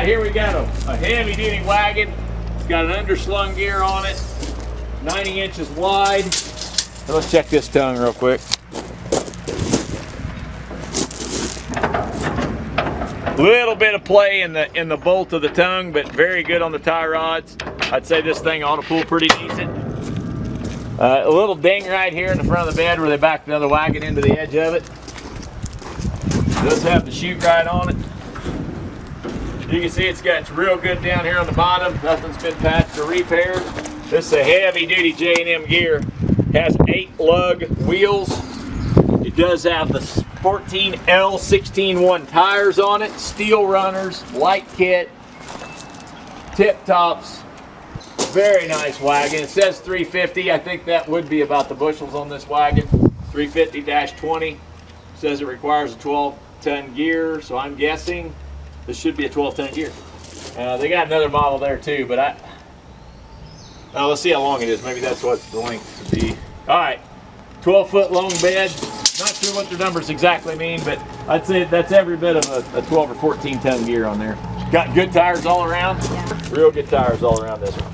right, here we got a heavy duty wagon. It's got an underslung gear on it, 90 inches wide. So let's check this tongue real quick. Little bit of play in the bolt of the tongue, but very good on the tie rods. I'd say this thing ought to pull pretty decent. A little ding right here in the front of the bed where they backed another wagon into the edge of it. It does have the chute right on it. You can see it's real good down here on the bottom. Nothing's been patched or repaired. This is a heavy duty J&M gear. Has 8 lug wheels. It does have the 14L 16-1 tires on it. Steel runners, light kit, tip tops. Very nice wagon. It says 350. I think that would be about the bushels on this wagon. 350-20. Says it requires a 12-ton gear, so I'm guessing this should be a 12-ton gear. They got another model there too, but let's see how long it is. Maybe that's what the length would be. All right, 12-foot long bed. Not sure what the numbers exactly mean, but I'd say that's every bit of a 12 or 14-ton gear on there. Got good tires all around. Yeah. Real good tires all around this one.